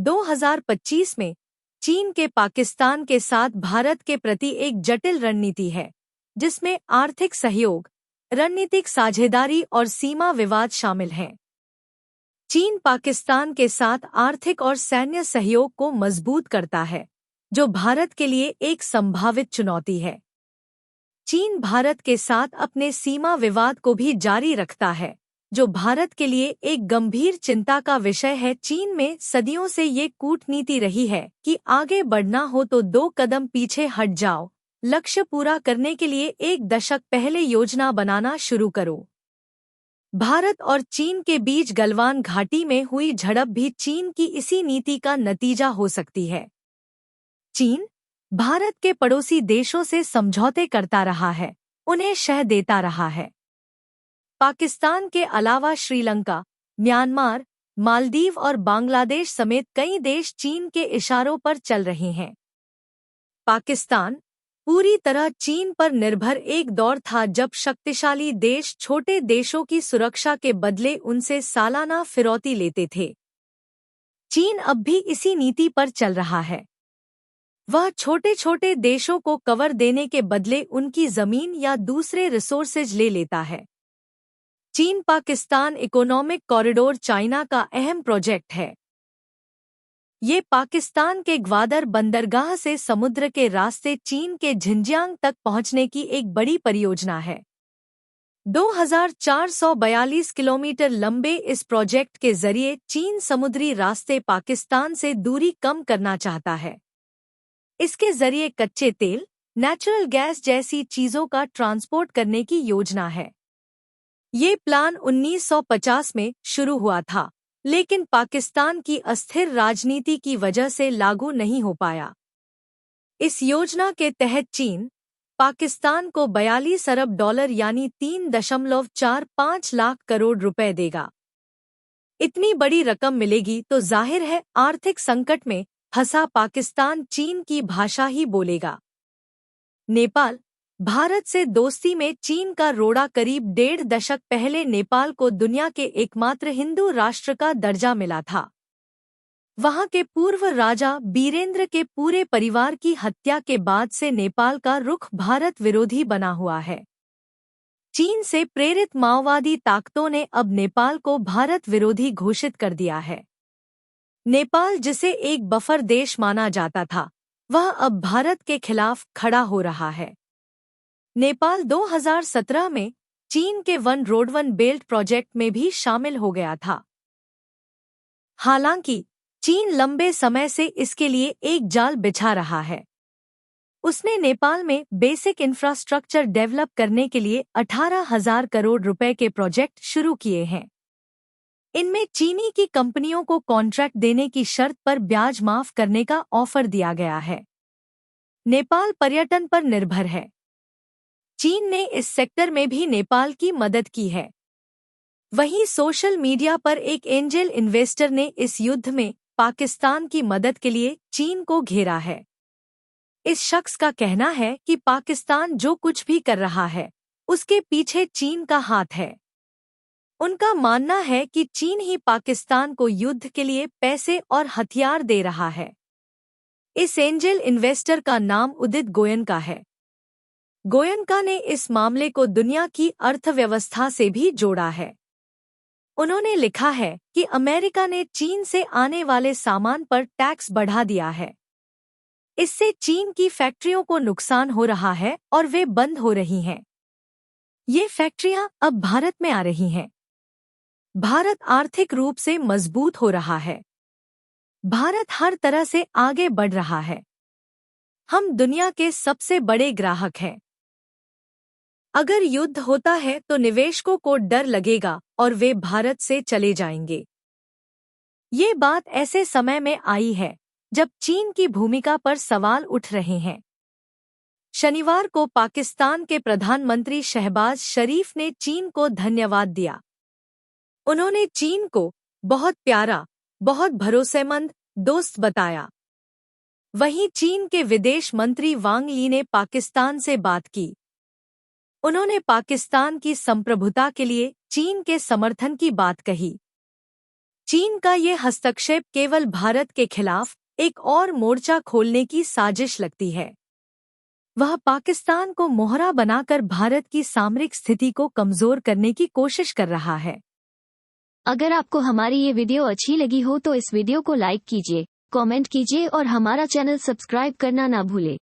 2025 में चीन के पाकिस्तान के साथ भारत के प्रति एक जटिल रणनीति है, जिसमें आर्थिक सहयोग, रणनीतिक साझेदारी और सीमा विवाद शामिल हैं। चीन पाकिस्तान के साथ आर्थिक और सैन्य सहयोग को मजबूत करता है, जो भारत के लिए एक संभावित चुनौती है। चीन भारत के साथ अपने सीमा विवाद को भी जारी रखता है, जो भारत के लिए एक गंभीर चिंता का विषय है। चीन में सदियों से ये कूटनीति रही है कि आगे बढ़ना हो तो 2 कदम पीछे हट जाओ, लक्ष्य पूरा करने के लिए 1 दशक पहले योजना बनाना शुरू करो। भारत और चीन के बीच गलवान घाटी में हुई झड़प भी चीन की इसी नीति का नतीजा हो सकती है। चीन भारत के पड़ोसी देशों से समझौते करता रहा है, उन्हें शह देता रहा है। पाकिस्तान के अलावा श्रीलंका, म्यांमार, मालदीव और बांग्लादेश समेत कई देश चीन के इशारों पर चल रहे हैं। पाकिस्तान पूरी तरह चीन पर निर्भर एक दौर था जब शक्तिशाली देश छोटे देशों की सुरक्षा के बदले उनसे सालाना फिरौती लेते थे। चीन अब भी इसी नीति पर चल रहा है। वह छोटे छोटे देशों को कवर देने के बदले उनकी जमीन या दूसरे रिसोर्सेज ले लेता है। चीन पाकिस्तान इकोनॉमिक कॉरिडोर चाइना का अहम प्रोजेक्ट है। ये पाकिस्तान के ग्वादर बंदरगाह से समुद्र के रास्ते चीन के झिंजियांग तक पहुंचने की एक बड़ी परियोजना है। 2442 किलोमीटर लंबे इस प्रोजेक्ट के जरिए चीन समुद्री रास्ते पाकिस्तान से दूरी कम करना चाहता है। इसके जरिए कच्चे तेल, नेचुरल गैस जैसी चीजों का ट्रांसपोर्ट करने की योजना है। ये प्लान 1950 में शुरू हुआ था, लेकिन पाकिस्तान की अस्थिर राजनीति की वजह से लागू नहीं हो पाया। इस योजना के तहत चीन पाकिस्तान को $42 अरब यानी 3.45 लाख करोड़ रुपए देगा। इतनी बड़ी रकम मिलेगी तो जाहिर है आर्थिक संकट में फंसा पाकिस्तान चीन की भाषा ही बोलेगा। नेपाल भारत से दोस्ती में चीन का रोड़ा करीब 1.5 दशक पहले नेपाल को दुनिया के एकमात्र हिंदू राष्ट्र का दर्जा मिला था। वहां के पूर्व राजा बीरेंद्र के पूरे परिवार की हत्या के बाद से नेपाल का रुख भारत विरोधी बना हुआ है। चीन से प्रेरित माओवादी ताकतों ने अब नेपाल को भारत विरोधी घोषित कर दिया है। नेपाल जिसे एक बफर देश माना जाता था, वह अब भारत के खिलाफ खड़ा हो रहा है। नेपाल 2017 में चीन के one road one belt project में भी शामिल हो गया था। हालांकि चीन लंबे समय से इसके लिए एक जाल बिछा रहा है। उसने नेपाल में बेसिक इंफ्रास्ट्रक्चर डेवलप करने के लिए 18,000 करोड़ रुपए के प्रोजेक्ट शुरू किए हैं। इनमें चीनी की कंपनियों को कॉन्ट्रैक्ट देने की शर्त पर ब्याज माफ करने का ऑफर दिया गया है। नेपाल पर्यटन पर निर्भर है। चीन ने इस सेक्टर में भी नेपाल की मदद की है। वहीं सोशल मीडिया पर एक एंजल इन्वेस्टर ने इस युद्ध में पाकिस्तान की मदद के लिए चीन को घेरा है। इस शख्स का कहना है कि पाकिस्तान जो कुछ भी कर रहा है, उसके पीछे चीन का हाथ है। उनका मानना है कि चीन ही पाकिस्तान को युद्ध के लिए पैसे और हथियार दे रहा है। इस एंजल इन्वेस्टर का नाम उदित गोयनका है। गोयनका ने इस मामले को दुनिया की अर्थव्यवस्था से भी जोड़ा है। उन्होंने लिखा है कि अमेरिका ने चीन से आने वाले सामान पर टैक्स बढ़ा दिया है। इससे चीन की फैक्ट्रियों को नुकसान हो रहा है और वे बंद हो रही हैं। ये फैक्ट्रियां अब भारत में आ रही हैं। भारत आर्थिक रूप से मजबूत हो रहा है। भारत हर तरह से आगे बढ़ रहा है। हम दुनिया के सबसे बड़े ग्राहक हैं। अगर युद्ध होता है तो निवेशकों को डर लगेगा और वे भारत से चले जाएंगे। ये बात ऐसे समय में आई है जब चीन की भूमिका पर सवाल उठ रहे हैं। शनिवार को पाकिस्तान के प्रधानमंत्री शहबाज शरीफ ने चीन को धन्यवाद दिया। उन्होंने चीन को बहुत प्यारा, बहुत भरोसेमंद दोस्त बताया। वहीं चीन के विदेश मंत्री वांग यी ने पाकिस्तान से बात की। उन्होंने पाकिस्तान की संप्रभुता के लिए चीन के समर्थन की बात कही। चीन का ये हस्तक्षेप केवल भारत के खिलाफ एक और मोर्चा खोलने की साजिश लगती है। वह पाकिस्तान को मोहरा बनाकर भारत की सामरिक स्थिति को कमजोर करने की कोशिश कर रहा है। अगर आपको हमारी ये वीडियो अच्छी लगी हो तो इस वीडियो को लाइक कीजिए, कमेंट कीजिए और हमारा चैनल सब्सक्राइब करना ना भूले।